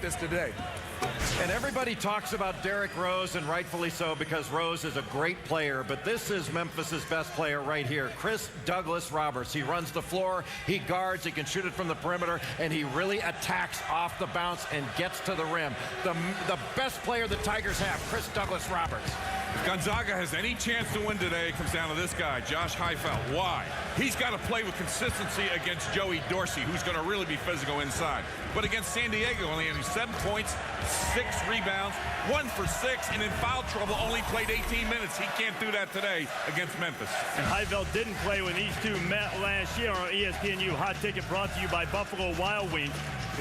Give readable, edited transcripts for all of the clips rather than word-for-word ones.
this today. And everybody talks about Derrick Rose, and rightfully so, because Rose is a great player. But this is Memphis's best player right here, Chris Douglas Roberts. He runs the floor, he guards, he can shoot it from the perimeter, and he really attacks off the bounce and gets to the rim. The best player the Tigers have, Chris Douglas Roberts. If Gonzaga has any chance to win today, it comes down to this guy, Josh Heifeld. Why? He's got to play with consistency against Joey Dorsey, who's going to really be physical inside. But against San Diego, only had 7 points, 6 rebounds, 1 for 6, and in foul trouble only played 18 minutes. He can't do that today against Memphis. And Heifeld didn't play when these two met last year on ESPNU Hot Ticket, brought to you by Buffalo Wild Wings.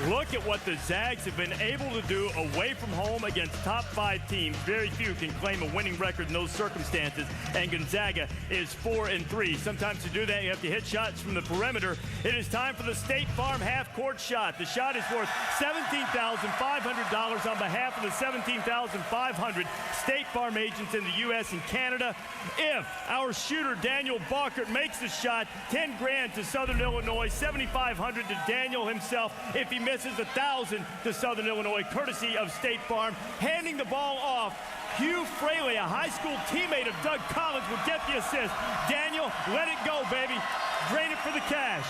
Look at what the Zags have been able to do away from home against top 5 teams. Very few can claim a winning record in those circumstances, and Gonzaga is 4-3. Sometimes to do that, you have to hit shots from the perimeter. It is time for the State Farm half-court shot. The shot is worth $17,500 on behalf of the 17,500 State Farm agents in the U.S. and Canada. If our shooter, Daniel Balkert, makes the shot, 10 grand to Southern Illinois, 7,500 to Daniel himself. If he misses, 1,000 to Southern Illinois, courtesy of State Farm. Handing the ball off, Hugh Fraley, a high school teammate of Doug Collins, will get the assist. Daniel, let it go, baby. Drain it for the cash.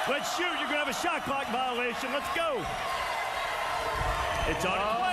Let's shoot. You're going to have a shot clock violation. Let's go. It's on its way.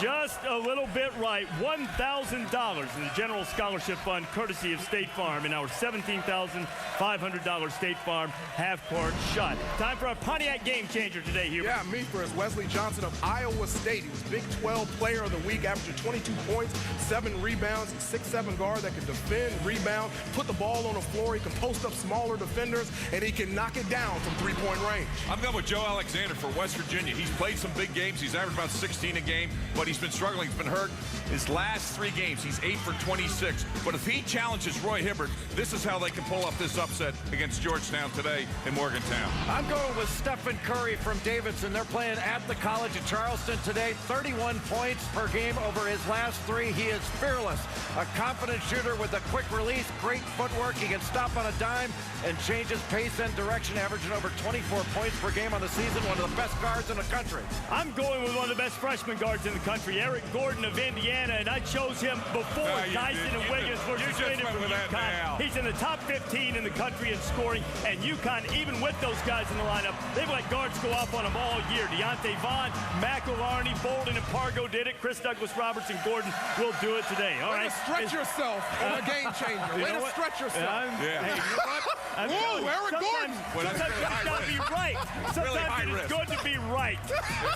Just a little bit right. $1,000 in the General Scholarship Fund, courtesy of State Farm, in our $17,500 State Farm half-court shot. Time for a Pontiac game changer today, Hubert. Yeah, me first. Wesley Johnson of Iowa State. He was Big 12 Player of the Week, averaging 22 points, 7 rebounds, 6'7" guard that can defend, rebound, put the ball on the floor. He can post up smaller defenders, and he can knock it down from three-point range. I'm going with Joe Alexander for West Virginia. He's played some big games. He's averaged about 16 a game, but he's been struggling. He's been hurt. His last 3 games, he's 8 for 26. But if he challenges Roy Hibbert, this is how they can pull off this upset against Georgetown today in Morgantown. I'm going with Stephen Curry from Davidson. They're playing at the College of Charleston today. 31 points per game over his last 3. He is fearless. A confident shooter with a quick release, great footwork. He can stop on a dime and change his pace and direction, averaging over 24 points per game on the season. One of the best guards in the country. I'm going with one of the best freshman guards in the country, Eric Gordon of Indiana, and I chose him before Dyson and Wiggins versus Finney from UConn. He's in the top 15 in the country in scoring, and UConn, even with those guys in the lineup, they've let guards go off on them all year. Deontay Vaughn, McElharney, Bolden, and Pargo did it. Chris Douglas Roberts and Gordon will do it today. All right. Way to stretch yourself on a game changer. Way to stretch yourself. Hey, you know what? Whoa, Eric Gordon. Sometimes it's got to be right. Sometimes it is good to be right.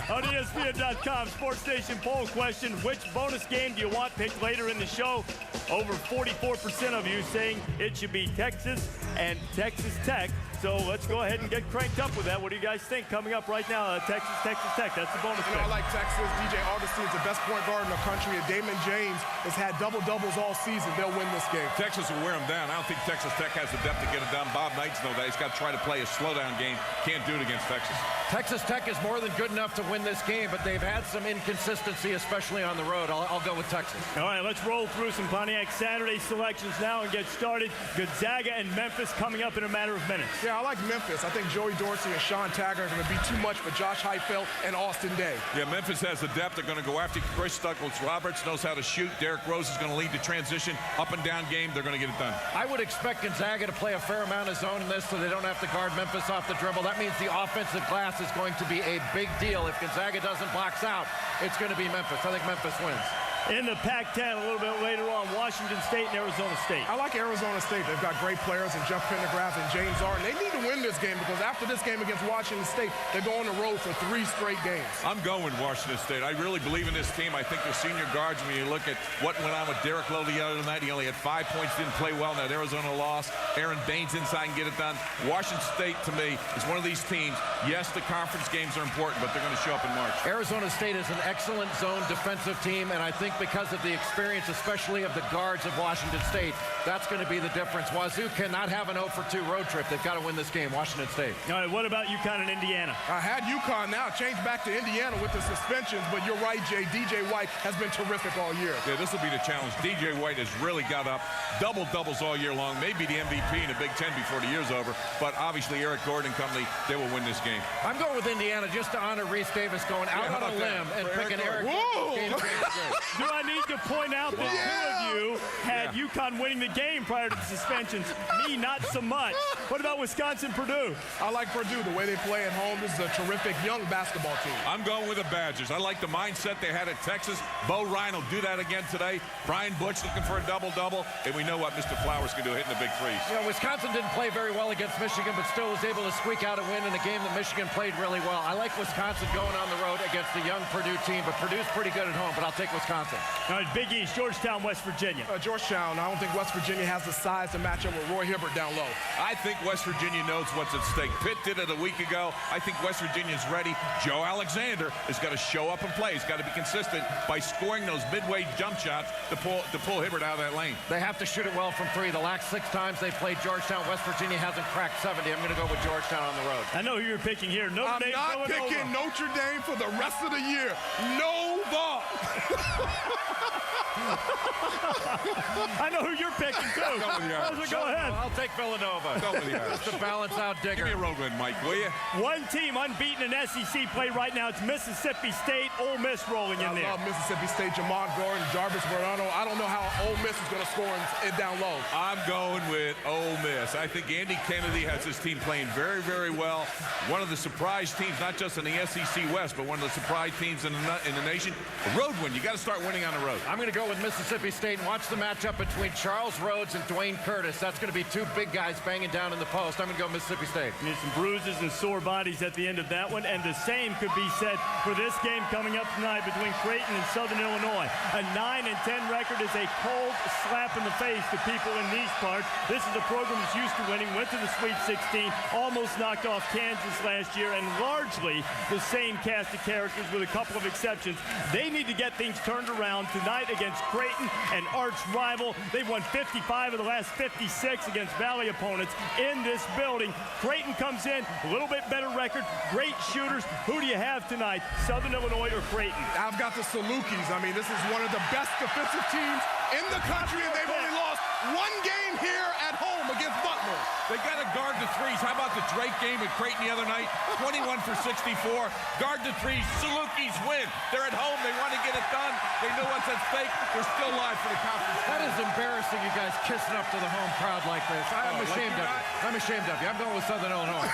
On ESPN.com, Sports Station poll question, which bonus game do you want picked later in the show? Over 44% of you saying it should be Texas and Texas Tech. So let's go ahead and get cranked up with that. What do you guys think coming up right now? Texas Tech. That's the bonus pick. I like Texas. DJ Augustine's the best point guard in the country, and Damon James has had double-doubles all season. They'll win this game. Texas will wear them down. I don't think Texas Tech has the depth to get it done. Bob Knight's know that. He's got to try to play a slowdown game. Can't do it against Texas. Texas Tech is more than good enough to win this game, but they've had some inconsistency, especially on the road. I'll go with Texas. All right, let's roll through some Pontiac Saturday selections now and get started. Gonzaga and Memphis coming up in a matter of minutes. Yeah, I like Memphis. I think Joey Dorsey and Sean Taggart are going to be too much for Josh Heifeld and Austin Day. Yeah, Memphis has the depth. They're going to go after Chris Douglas Roberts, knows how to shoot. Derrick Rose is going to lead the transition. Up and down game, they're going to get it done. I would expect Gonzaga to play a fair amount of zone in this so they don't have to guard Memphis off the dribble. That means the offensive glass is going to be a big deal. If Gonzaga doesn't box out, it's going to be Memphis. I think Memphis wins. In the Pac-10 a little bit later on, Washington State and Arizona State. I like Arizona State. They've got great players in Jeff Pendergraft and James Arden. They need to win this game because after this game against Washington State, they're going on the road for 3 straight games. I'm going Washington State. I really believe in this team. I think their senior guards, when you look at what went on with Derek Lowe the other night, he only had 5 points, didn't play well in that Arizona loss. Aaron Baines inside and get it done. Washington State, to me, is one of these teams. Yes, the conference games are important, but they're going to show up in March. Arizona State is an excellent zone defensive team, and I think because of the experience, especially of the guards of Washington State, that's going to be the difference. Wazoo cannot have an 0-for-2 road trip. They've got to win this this game, Washington State. All right, what about UConn and Indiana? I had UConn now, changed back to Indiana with the suspensions, but you're right, Jay. DJ White has been terrific all year. Yeah, this will be the challenge. DJ White has really got up, double-doubles all year long, maybe the MVP in the Big Ten before the year's over, but obviously Eric Gordon and company, they will win this game. I'm going with Indiana just to honor Reese Davis going out on a limb and picking Eric Gordon. Do I need to point out that two of you had UConn winning the game prior to the suspensions? Me, not so much. What about Wisconsin-Purdue? I like Purdue, the way they play at home. This is a terrific young basketball team. I'm going with the Badgers. I like the mindset they had at Texas. Bo Ryan will do that again today. Brian Butch looking for a double-double, and we know what Mr. Flowers can do hitting the big threes. You know, Wisconsin didn't play very well against Michigan, but still was able to squeak out a win in a game that Michigan played really well. I like Wisconsin going on the road against the young Purdue team, but Purdue's pretty good at home, but I'll take Wisconsin. All right, Big East, Georgetown, West Virginia. Georgetown, I don't think West Virginia has the size to match up with Roy Hibbert down low. I think West Virginia knows what's at stake. Pitt did it a week ago. I think West Virginia's ready. Joe Alexander has got to show up and play. He's got to be consistent by scoring those midway jump shots to pull Hibbert out of that lane. They have to shoot it well from three. The last 6 times they played Georgetown, West Virginia hasn't cracked 70. I'm going to go with Georgetown on the road. I know who you're picking here. I'm not picking Notre Dame for the rest of the year. Nova! I know who you're picking, too. Go ahead. I'll take Villanova. Go with the Irish. Just to balance out Digger. Give me a road win, Mike, will you? One team unbeaten in SEC play right now. It's Mississippi State. Ole Miss rolling in there. I love Mississippi State. Jamon Gordon, Jarvis Bernardo. I don't know how Ole Miss is going to score it down low. I'm going with Ole Miss. I think Andy Kennedy has his team playing very, very well. One of the surprise teams, not just in the SEC West, but one of the surprise teams in the nation. A road win. You got to start winning on the road. I'm going to go with Mississippi State and watch the matchup between Charles Rhodes and Dwayne Curtis. That's going to be 2 big guys banging down in the post. I'm going to go Mississippi State. There's some bruises and sore bodies at the end of that one, and the same could be said for this game coming up tonight between Creighton and Southern Illinois. A 9-10 record is a cold slap in the face to people in these parts. This is a program that's used to winning, went to the Sweet 16, almost knocked off Kansas last year, and largely the same cast of characters with a couple of exceptions. They need to get things turned around tonight against Creighton, an arch rival. They've won 55 of the last 56 against Valley opponents in this building. Creighton comes in, a little bit better record, great shooters. Who do you have tonight, Southern Illinois or Creighton? I've got the Salukis. I mean, this is one of the best defensive teams in the country, and they've only lost 1 game here at home against Butler. They got to guard the threes. How about the Drake game at Creighton the other night? 21 for 64. Guard the threes. Salukis win. They're at home. They want to get it done. They know what's at stake. They're still live for the conference. That is embarrassing, you guys kissing up to the home crowd like this. I'm ashamed of you. I'm ashamed of you. I'm going with Southern Illinois.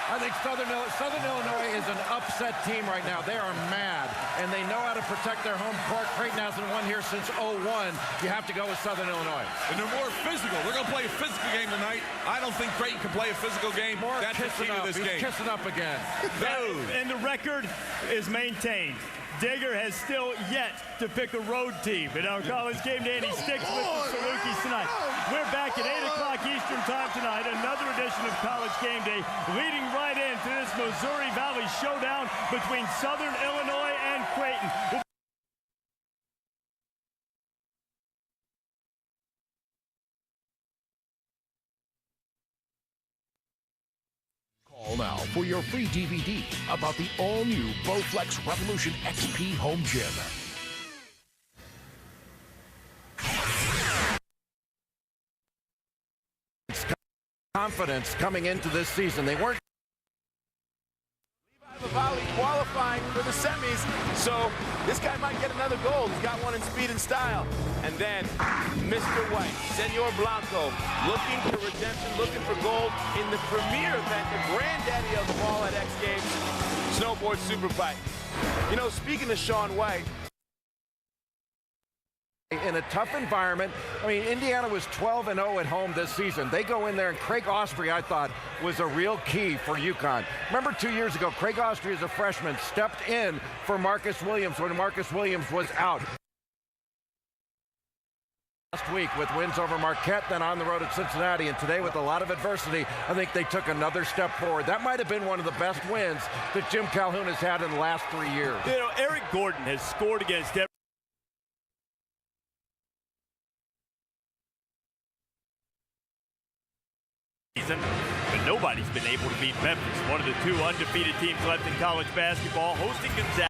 I think Southern Illinois is an upset team right now. They are mad, and they know how to protect their home court. Creighton hasn't won here since 2001. You have to go with Southern Illinois. And they're more physical. They're going to play a physical game tonight. I don't think Creighton can play a physical game. More That's the key to this game. Kissing up again. No. And the record is maintained. Digger has still yet to pick a road team in our college game day, and he sticks with the Salukis tonight. We're back at 8 o'clock Eastern time tonight, another edition of College Game Day, leading right into this Missouri Valley showdown between Southern Illinois and Creighton. Call now for your free DVD about the all-new Bowflex Revolution XP Home Gym. Confidence coming into this season. They weren't. Valley qualifying for the semis, so this guy might get another gold. He's got one in speed and style. And then Mr. White, Senor Blanco, looking for redemption, looking for gold in the premier event, the granddaddy of them all at X Games, Snowboard Superbike. You know, speaking of Shaun White, in a tough environment. I mean, Indiana was 12-0 at home this season. They go in there, and Craig Austria, I thought, was a real key for UConn. Remember 2 years ago, Craig Austria, as a freshman, stepped in for Marcus Williams when Marcus Williams was out. Last week with wins over Marquette, then on the road at Cincinnati, and today with a lot of adversity, I think they took another step forward. That might have been one of the best wins that Jim Calhoun has had in the last 3 years. You know, Eric Gordon has scored against every season, but nobody's been able to beat Memphis, one of the two undefeated teams left in college basketball, hosting Gonzaga.